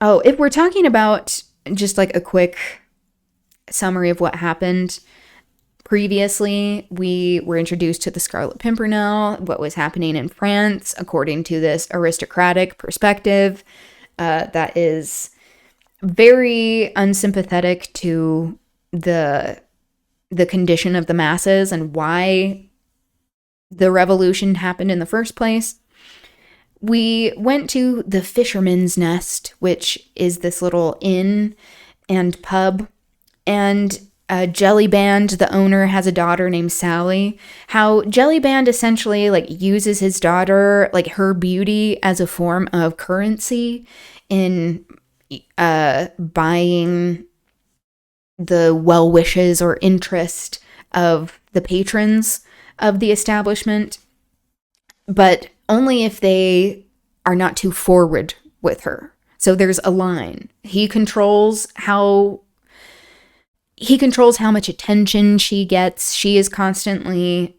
Oh, if we're talking about just like a quick summary of what happened previously, we were introduced to the Scarlet Pimpernel, what was happening in France, according to this aristocratic perspective that is very unsympathetic to the condition of the masses and why the revolution happened in the first place. We went to the Fisherman's Nest, which is this little inn and pub, and Jellyband, the owner, has a daughter named Sally. How Jellyband essentially like uses his daughter, like her beauty, as a form of currency in buying the well wishes or interest of the patrons of the establishment, but only if they are not too forward with her. So there's a line. He controls how much attention she gets. She is constantly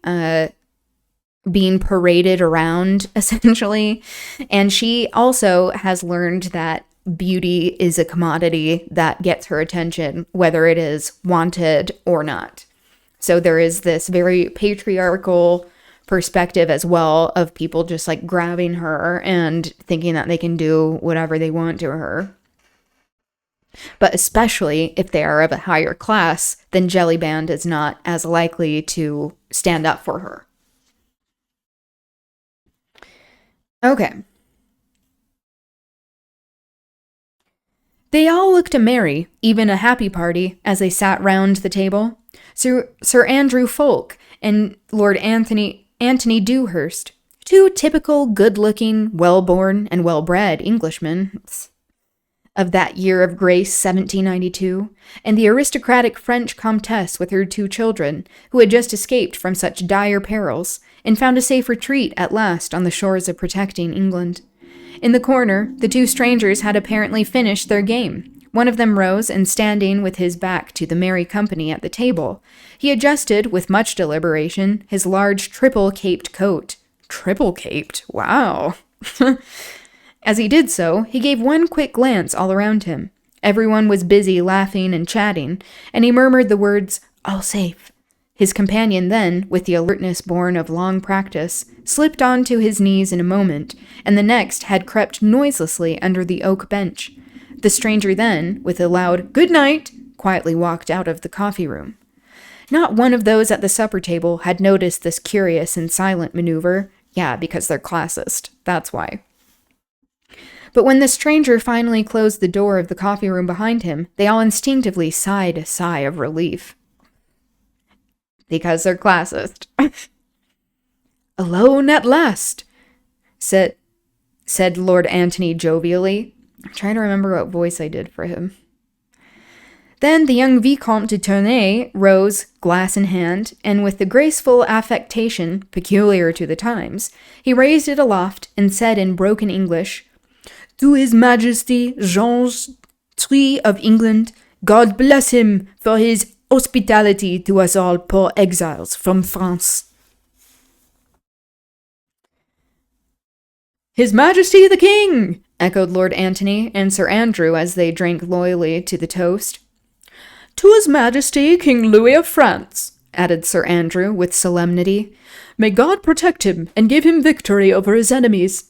being paraded around, essentially. And she also has learned that beauty is a commodity that gets her attention, whether it is wanted or not. So there is this very patriarchal perspective as well of people just like grabbing her and thinking that they can do whatever they want to her. But especially if they are of a higher class, then Jellyband is not as likely to stand up for her. Okay. They all looked merry, even a happy party, as they sat round the table. Sir Andrew Fulk and Lord Anthony Dewhurst, two typical good-looking, well-born, and well-bred Englishmen of that year of grace 1792, and the aristocratic French Comtesse with her two children, who had just escaped from such dire perils, and found a safe retreat at last on the shores of protecting England. In the corner, the two strangers had apparently finished their game. One of them rose, and standing with his back to the merry company at the table, he adjusted, with much deliberation, his large triple-caped coat. Triple-caped? Wow! As he did so, he gave one quick glance all around him. Everyone was busy laughing and chatting, and he murmured the words, "All safe." His companion then, with the alertness born of long practice, slipped on to his knees in a moment, and the next had crept noiselessly under the oak bench. The stranger then, with a loud "Good night," quietly walked out of the coffee room. Not one of those at the supper table had noticed this curious and silent maneuver. Yeah, because they're classist. That's why. But when the stranger finally closed the door of the coffee room behind him, they all instinctively sighed a sigh of relief. Because they're classist. "Alone at last," said Lord Antony jovially. I'm trying to remember what voice I did for him. Then the young Vicomte de Tournay rose, glass in hand, and with the graceful affectation peculiar to the times, he raised it aloft and said in broken English, "To His Majesty George III of England, God bless him for his hospitality to us all poor exiles from France." "His Majesty the King!" echoed Lord Antony and Sir Andrew as they drank loyally to the toast. "To His Majesty King Louis of France," added Sir Andrew with solemnity. "May God protect him and give him victory over his enemies."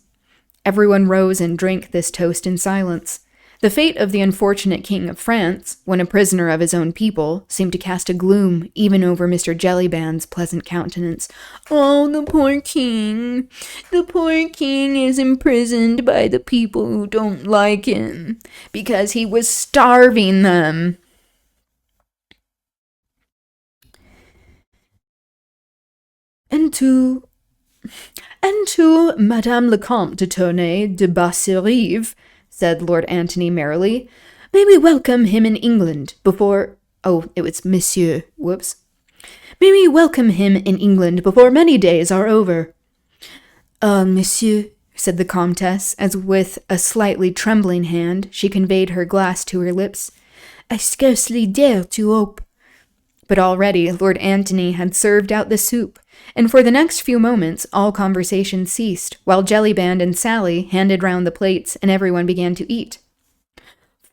Everyone rose and drank this toast in silence. The fate of the unfortunate King of France, when a prisoner of his own people, seemed to cast a gloom even over Mr. Jellyband's pleasant countenance. "Oh, the poor king! The poor king is imprisoned by the people who don't like him, because he was starving them." And to Madame le Comte de Tournay de Basserive, said Lord Antony merrily, "may we welcome him in England before—" Oh, it was Monsieur. Whoops. "May we welcome him in England before many days are over." Monsieur," said the Comtesse, as with a slightly trembling hand she conveyed her glass to her lips, "I scarcely dare to hope—" But already Lord Antony had served out the soup, and for the next few moments all conversation ceased, while Jellyband and Sally handed round the plates and everyone began to eat.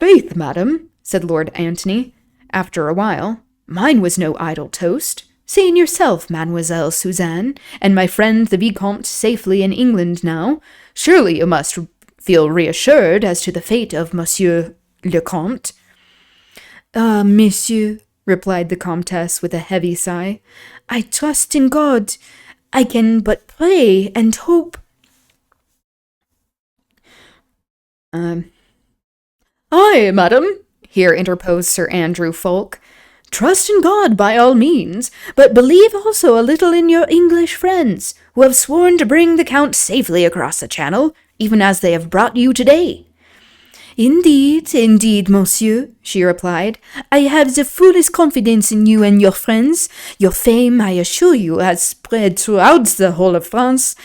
Faith, madam, said Lord Antony, after a while, mine was no idle toast. Seeing yourself, Mademoiselle Suzanne, and my friend the Vicomte safely in England now, surely you must feel reassured as to the fate of Monsieur le Comte. Ah, monsieur, replied the Comtesse with a heavy sigh, I trust in God. I can but pray and hope. Aye, madam, here interposed Sir Andrew Fulk. Trust in God by all means, but believe also a little in your English friends, who have sworn to bring the Count safely across the Channel, even as they have brought you today. Indeed, monsieur, she replied. I have the fullest confidence in you and your friends. Your fame, I assure you, has spread throughout the whole of France.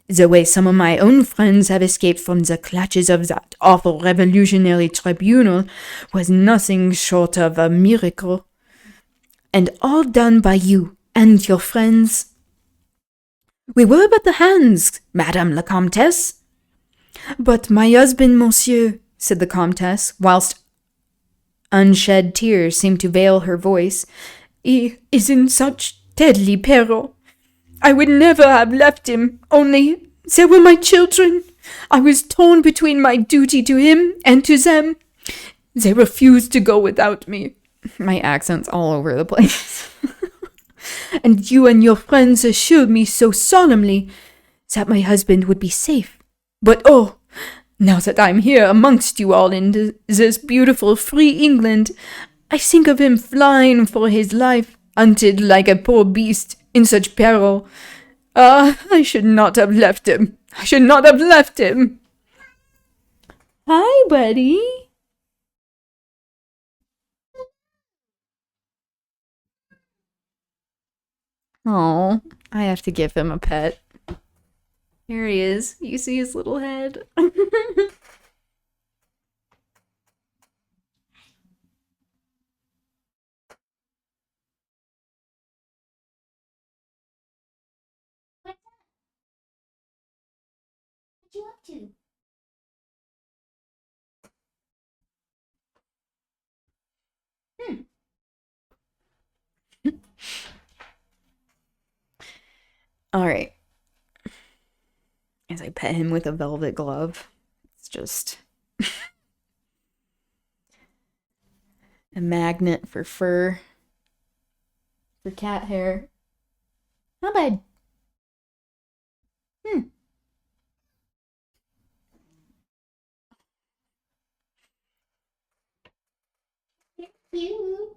The way some of my own friends have escaped from the clutches of that awful revolutionary tribunal was nothing short of a miracle. And all done by you and your friends. We were but the hands, Madame la Comtesse. But my husband, monsieur, said the Comtesse, whilst unshed tears seemed to veil her voice, he is in such deadly peril. I would never have left him, only there were my children. I was torn between my duty to him and to them. They refused to go without me. My accent's all over the place. And you and your friends assured me so solemnly that my husband would be safe. But oh, now that I'm here amongst you all in this beautiful free England, I think of him flying for his life, hunted like a poor beast, in such peril. Ah, I should not have left him. I should not have left him. Hi, buddy. Oh, I have to give him a pet. Here he is. You see his little head? What you up to? All right. As I pet him with a velvet glove, it's just a magnet for fur, for cat hair. How bad? You're cute.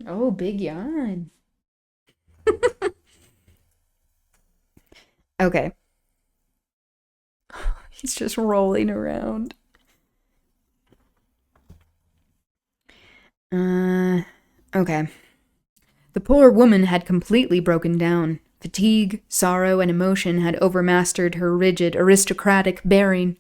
Oh, big yawn. Okay. He's just rolling around. Okay. The poor woman had completely broken down. Fatigue, sorrow, and emotion had overmastered her rigid, aristocratic bearing.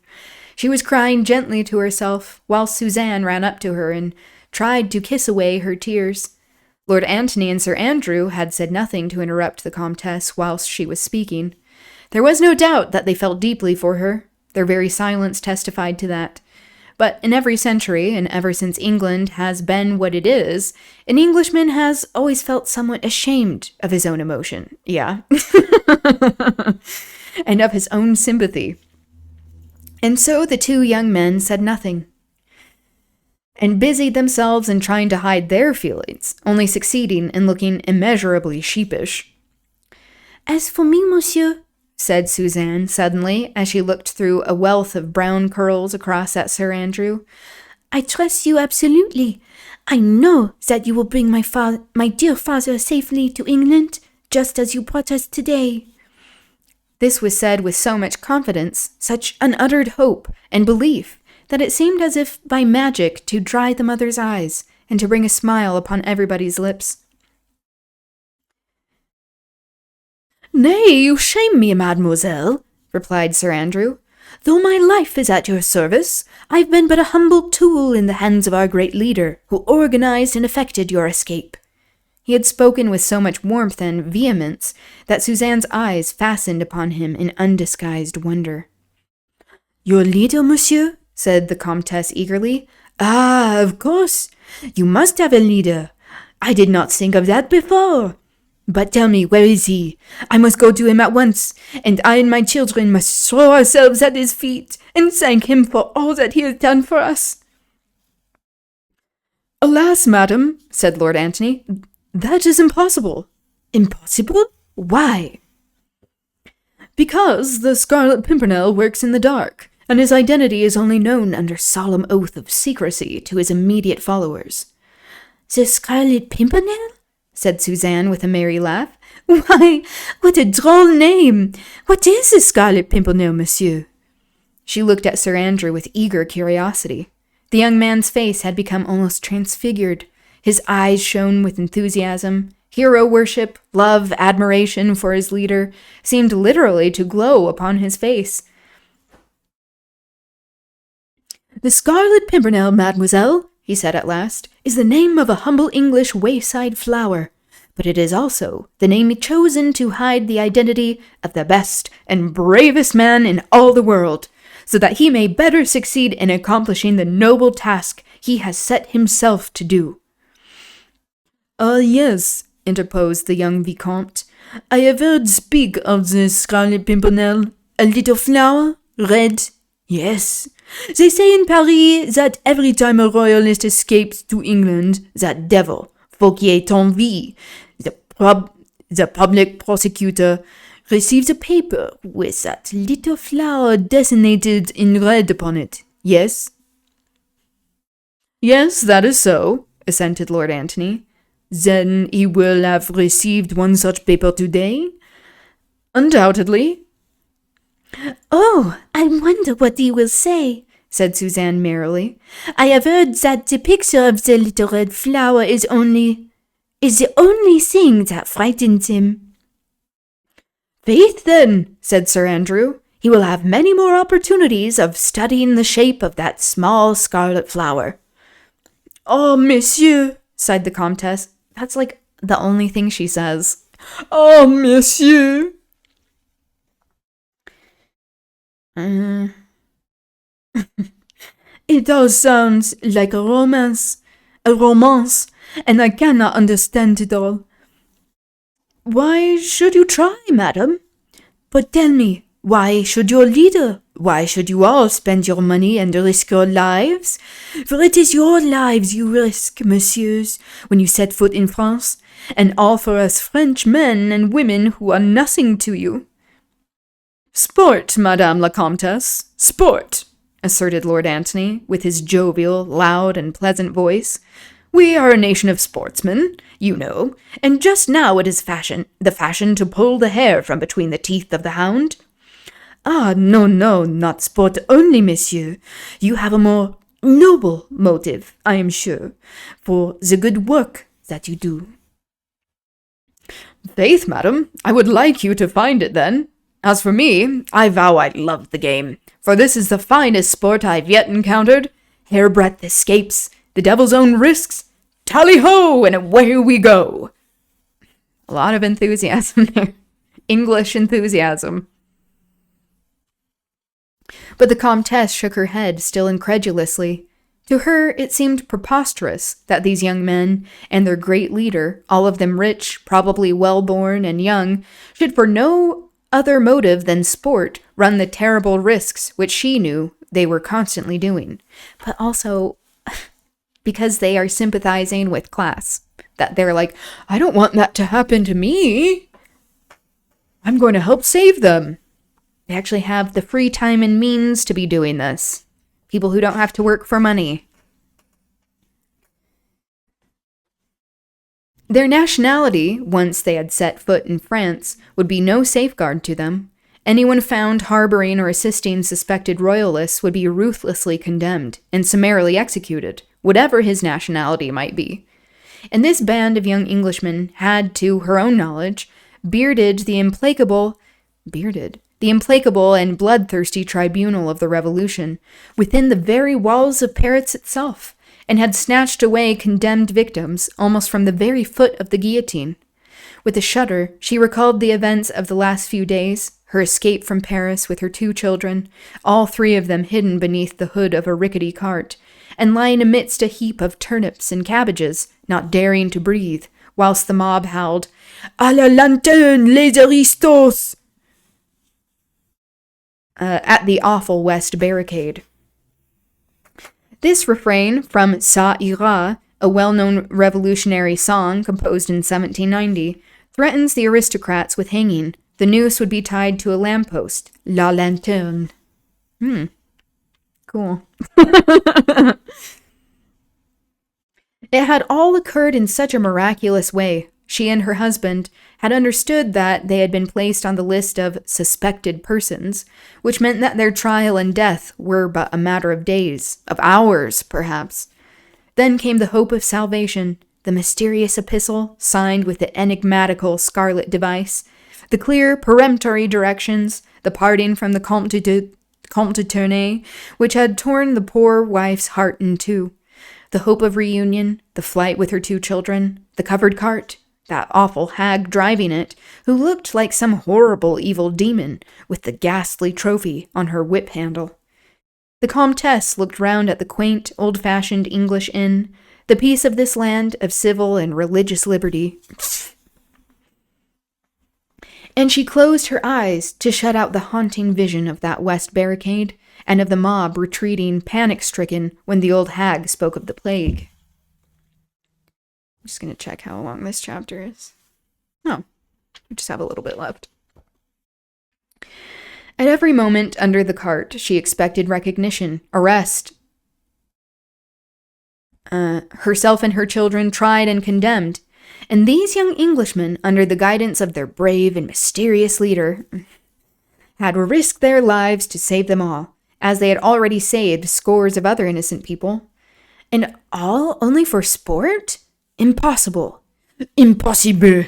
She was crying gently to herself, while Suzanne ran up to her and tried to kiss away her tears. Lord Antony and Sir Andrew had said nothing to interrupt the Comtesse whilst she was speaking. There was no doubt that they felt deeply for her. Their very silence testified to that. But in every century, and ever since England has been what it is, an Englishman has always felt somewhat ashamed of his own emotion. Yeah. And of his own sympathy. And so the two young men said nothing, and busied themselves in trying to hide their feelings, only succeeding in looking immeasurably sheepish. As for me, monsieur, said Suzanne suddenly, as she looked through a wealth of brown curls across at Sir Andrew, I trust you absolutely. I know that you will bring my dear father safely to England, just as you brought us today. This was said with so much confidence, such unuttered hope and belief, that it seemed as if by magic to dry the mother's eyes and to bring a smile upon everybody's lips. Nay, you shame me, mademoiselle, replied Sir Andrew. Though my life is at your service, I've been but a humble tool in the hands of our great leader, who organized and effected your escape. He had spoken with so much warmth and vehemence that Suzanne's eyes fastened upon him in undisguised wonder. Your leader, monsieur? Said the Comtesse eagerly. Ah, of course. You must have a leader. I did not think of that before. But tell me, where is he? I must go to him at once, and I and my children must throw ourselves at his feet and thank him for all that he has done for us. Alas, madam, said Lord Antony, that is impossible. Impossible? Why? Because the Scarlet Pimpernel works in the dark, and his identity is only known under solemn oath of secrecy to his immediate followers. The Scarlet Pimpernel? Said Suzanne with a merry laugh. Why, what a droll name! What is the Scarlet Pimpernel, monsieur? She looked at Sir Andrew with eager curiosity. The young man's face had become almost transfigured. His eyes shone with enthusiasm. Hero worship, love, admiration for his leader seemed literally to glow upon his face. The Scarlet Pimpernel, mademoiselle, he said at last, is the name of a humble English wayside flower, but it is also the name chosen to hide the identity of the best and bravest man in all the world, so that he may better succeed in accomplishing the noble task he has set himself to do. Ah, yes, interposed the young Vicomte. I have heard speak of the Scarlet Pimpernel, a little flower, red. Yes. They say in Paris that every time a royalist escapes to England, that devil, Fouquier-Tinville, the public prosecutor, receives a paper with that little flower designated in red upon it. Yes? Yes, that is so, assented Lord Antony. Then he will have received one such paper today? Undoubtedly. Oh, I wonder what he will say, said Suzanne merrily. I have heard that the picture of the little red flower is the only thing that frightens him. Faith, then, said Sir Andrew, he will have many more opportunities of studying the shape of that small scarlet flower. Oh, monsieur, sighed the Comtesse. That's like the only thing she says. Oh, monsieur. It all sounds like a romance, and I cannot understand it all. Why should you try, madam? But tell me, why should your leader? Why should you all spend your money and risk your lives? For it is your lives you risk, messieurs, when you set foot in France, and all for us French men and women who are nothing to you. Sport, Madame la Comtesse, sport, asserted Lord Antony, with his jovial, loud, and pleasant voice. We are a nation of sportsmen, you know, and just now it is the fashion to pull the hair from between the teeth of the hound. Ah, no, not sport only, monsieur. You have a more noble motive, I am sure, for the good work that you do. Faith, madam, I would like you to find it, then. As for me, I vow I love the game, for this is the finest sport I've yet encountered. Hairbreadth escapes, the devil's own risks. Tally-ho, and away we go. A lot of enthusiasm there. English enthusiasm. But the Comtesse shook her head, still incredulously. To her, it seemed preposterous that these young men and their great leader, all of them rich, probably well-born and young, should for no other motive than sport run the terrible risks which she knew they were constantly doing. But also because they are sympathizing with class. That they're like, I don't want that to happen to me. I'm going to help save them. They actually have the free time and means to be doing this. People who don't have to work for money. Their nationality, once they had set foot in France, would be no safeguard to them. Anyone found harboring or assisting suspected royalists would be ruthlessly condemned and summarily executed, whatever his nationality might be. And this band of young Englishmen had, to her own knowledge, bearded the implacable and bloodthirsty tribunal of the Revolution within the very walls of Paris itself, and had snatched away condemned victims almost from the very foot of the guillotine. With a shudder, she recalled the events of the last few days, her escape from Paris with her 2 children, all 3 of them hidden beneath the hood of a rickety cart, and lying amidst a heap of turnips and cabbages, not daring to breathe, whilst the mob howled, "À la lanterne, les aristos!" At the awful West Barricade. This refrain from Ça ira, a well-known revolutionary song composed in 1790, threatens the aristocrats with hanging. The noose would be tied to a lamppost. La lanterne. Cool. It had all occurred in such a miraculous way. She and her husband had understood that they had been placed on the list of suspected persons, which meant that their trial and death were but a matter of days, of hours, perhaps. Then came the hope of salvation, the mysterious epistle signed with the enigmatical scarlet device, the clear peremptory directions, the parting from the Comte de Tournay, which had torn the poor wife's heart in 2, the hope of reunion, the flight with her 2 children, the covered cart, that awful hag driving it, who looked like some horrible evil demon, with the ghastly trophy on her whip handle. The Comtesse looked round at the quaint, old-fashioned English inn, the peace of this land of civil and religious liberty, and she closed her eyes to shut out the haunting vision of that West Barricade, and of the mob retreating panic-stricken when the old hag spoke of the plague. I'm just going to check how long this chapter is. Oh, we just have a little bit left. At every moment under the cart, she expected recognition, arrest. Herself and her children tried and condemned. And these young Englishmen, under the guidance of their brave and mysterious leader, had risked their lives to save them all, as they had already saved scores of other innocent people. And all only for sport? Impossible. Impossible.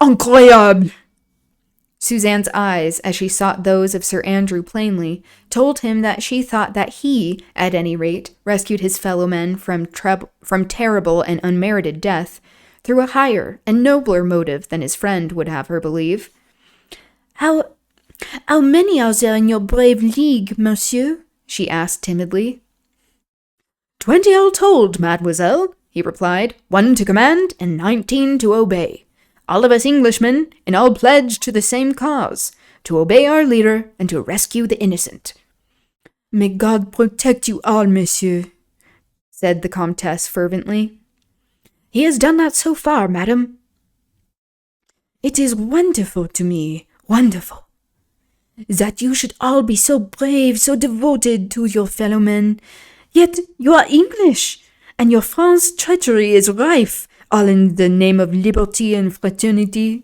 Incroyable. Suzanne's eyes, as she sought those of Sir Andrew plainly, told him that she thought that he, at any rate, rescued his fellow men from terrible and unmerited death through a higher and nobler motive than his friend would have her believe. How many are there in your brave league, monsieur? She asked timidly. 20 all told, mademoiselle, he replied. 1 to command and 19 to obey. All of us Englishmen, and all pledged to the same cause, to obey our leader and to rescue the innocent. May God protect you all, monsieur, said the Comtesse fervently. He has done that so far, madam. It is wonderful to me, wonderful, that you should all be so brave, so devoted to your fellow men. Yet you are English, and your France's treachery is rife, all in the name of liberty and fraternity.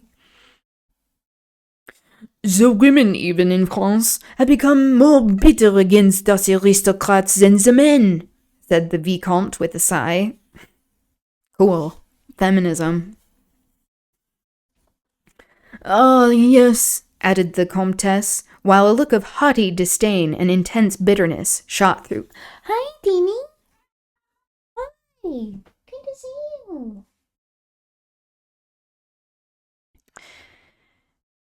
The women, even in France, have become more bitter against us aristocrats than the men, said the Vicomte with a sigh. Cool. Feminism. Oh, yes, added the Comtesse, while a look of haughty disdain and intense bitterness shot through. Hi, Dini. Hi. Good to see you.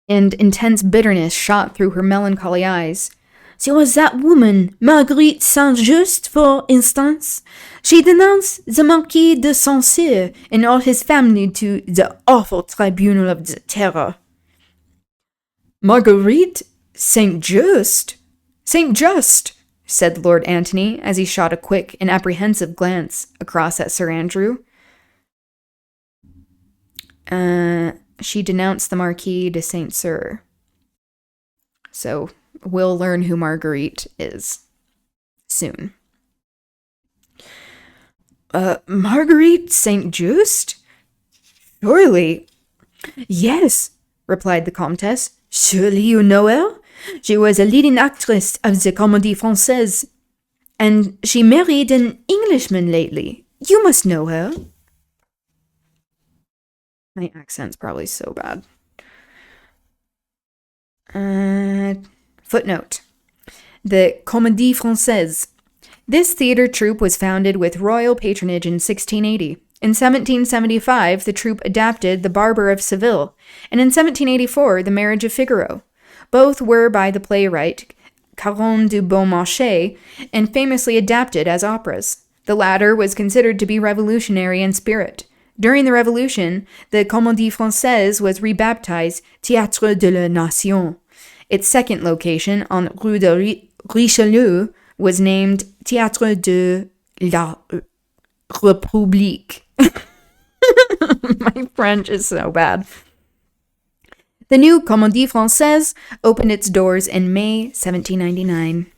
And intense bitterness shot through her melancholy eyes. There was that woman, Marguerite Saint-Just, for instance. She denounced the Marquis de Saint-Cyr and all his family to the awful tribunal of the terror. Marguerite Saint-Just? Saint-Just, said Lord Antony, as he shot a quick and apprehensive glance across at Sir Andrew. She denounced the Marquis de Saint-Cyr. So, we'll learn who Marguerite is soon. Marguerite Saint-Just? Surely. Yes, replied the Comtesse. Surely you know her? She was a leading actress of the Comédie Française, and she married an Englishman lately. You must know her. My accent's probably so bad. Footnote. The Comédie Française This theater troupe was founded with royal patronage in 1680. In 1775, the troupe adapted The Barber of Seville, and in 1784, The Marriage of Figaro. Both were by the playwright Caron du Beaumarchais and famously adapted as operas. The latter was considered to be revolutionary in spirit. During the Revolution, the Comédie Française was rebaptized Théâtre de la Nation. Its second location, on Rue de Richelieu, was named Théâtre de la République. My French is so bad. The new Comédie Française opened its doors in May 1799.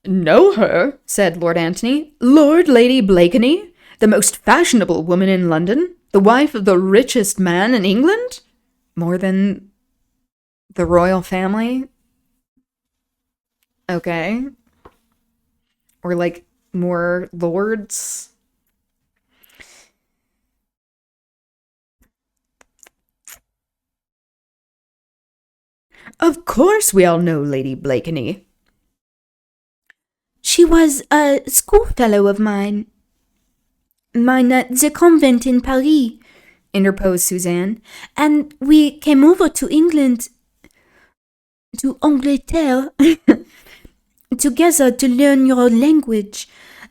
Know her, said Lord Antony. Lord Lady Blakeney, the most fashionable woman in London, the wife of the richest man in England? More than the royal family? Okay. Or like more lords? Of course we all know Lady Blakeney. She was a schoolfellow of mine. Mine at the convent in Paris, Interposed Suzanne. and we came over to England, to Angleterre, together to learn your language.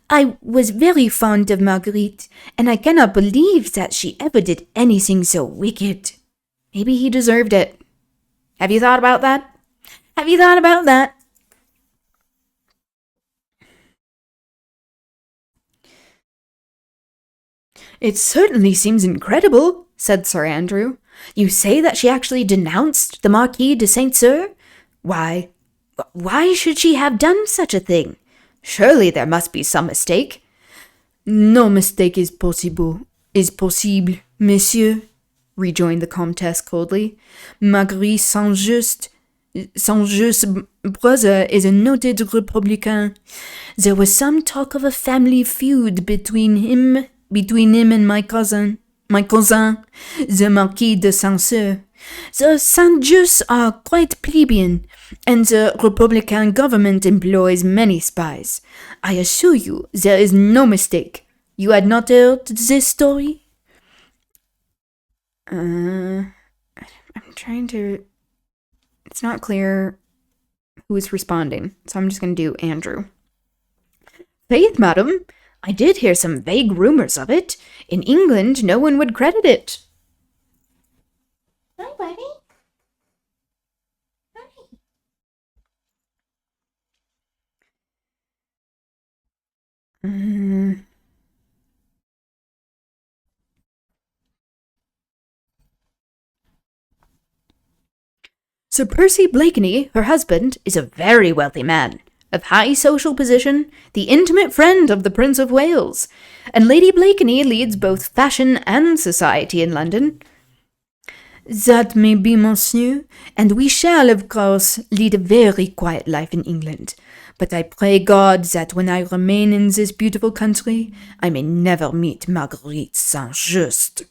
I was very fond of Marguerite, and I cannot believe that she ever did anything so wicked. Maybe he deserved it. Have you thought about that? Have you thought about that? It certainly seems incredible, said Sir Andrew. You say that she actually denounced the Marquis de Saint-Cyr? Why should she have done such a thing? Surely there must be some mistake. No mistake is possible, monsieur, rejoined the Comtesse coldly. Marguerite Saint-Just's brother is a noted Republican. There was some talk of a family feud between him and my cousin, the Marquis de Saint-Cyr. The Saint-Just are quite plebeian, and the Republican government employs many spies. I assure you there is no mistake. You had not heard this story? I'm trying to... It's not clear who is responding, so I'm just going to do Andrew. Faith, madam, I did hear some vague rumors of it. In England, no one would credit it. Hi, buddy. Hi. Sir Percy Blakeney, her husband, is a very wealthy man, of high social position, the intimate friend of the Prince of Wales, and Lady Blakeney leads both fashion and society in London. That may be, monsieur, and we shall, of course, lead a very quiet life in England. But I pray God that when I remain in this beautiful country, I may never meet Marguerite Saint-Just.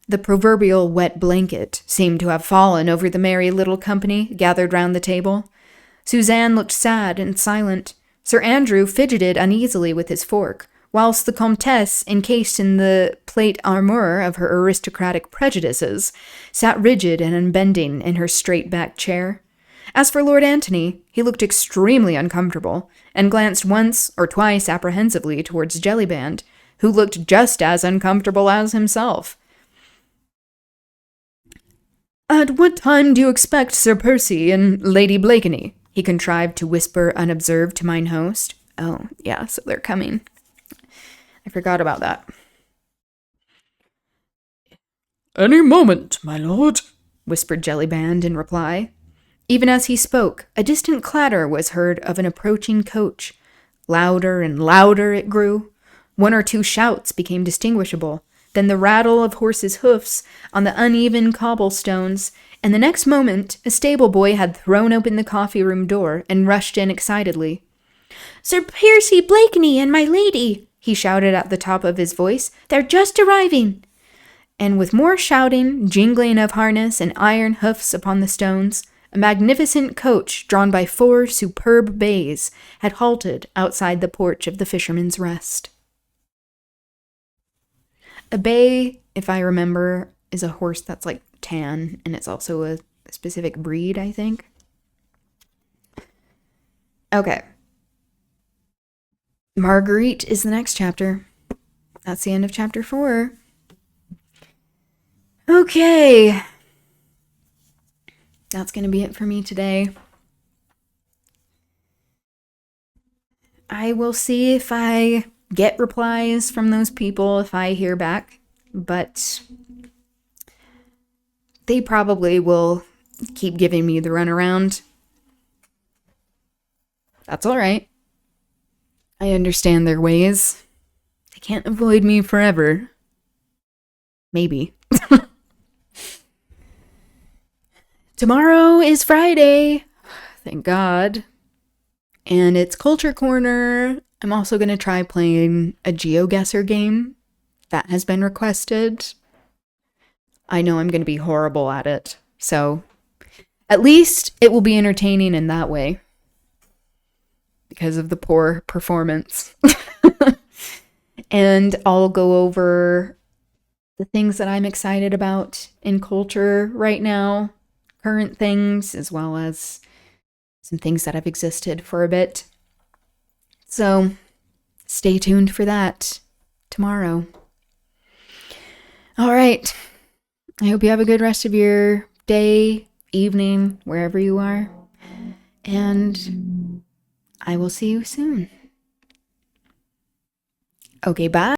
The proverbial wet blanket seemed to have fallen over the merry little company gathered round the table. Suzanne looked sad and silent. Sir Andrew fidgeted uneasily with his fork, whilst the Comtesse, encased in the plate armor of her aristocratic prejudices, sat rigid and unbending in her straight-backed chair. As for Lord Antony, he looked extremely uncomfortable, and glanced once or twice apprehensively towards Jellyband, who looked just as uncomfortable as himself. At what time do you expect Sir Percy and Lady Blakeney? He contrived to whisper unobserved to mine host. Oh, yeah, so they're coming. I forgot about that. Any moment, my lord, whispered Jellyband in reply. Even as he spoke, a distant clatter was heard of an approaching coach. Louder and louder it grew. One or two shouts became distinguishable, then the rattle of horses' hoofs on the uneven cobblestones, and the next moment a stable boy had thrown open the coffee-room door and rushed in excitedly. Sir Percy Blakeney and my lady, he shouted at the top of his voice. They're just arriving. And with more shouting, jingling of harness, and iron hoofs upon the stones, a magnificent coach drawn by 4 superb bays had halted outside the porch of the Fisherman's Rest. A bay, if I remember, is a horse that's like tan, and it's also a specific breed, I think. Okay. Marguerite is the next chapter. That's the end of chapter 4. Okay. That's going to be it for me today. I will see if I get replies from those people if I hear back, but they probably will keep giving me the runaround. That's all right. I understand their ways. They can't avoid me forever. Maybe. Tomorrow is Friday. Thank God. And it's Culture Corner. I'm also going to try playing a GeoGuessr game that has been requested. I know I'm going to be horrible at it. So at least it will be entertaining in that way. Because of the poor performance. And I'll go over the things that I'm excited about in culture right now. Current things, as well as some things that have existed for a bit. So, stay tuned for that tomorrow. All right. I hope you have a good rest of your day, evening, wherever you are. And I will see you soon. Okay, bye.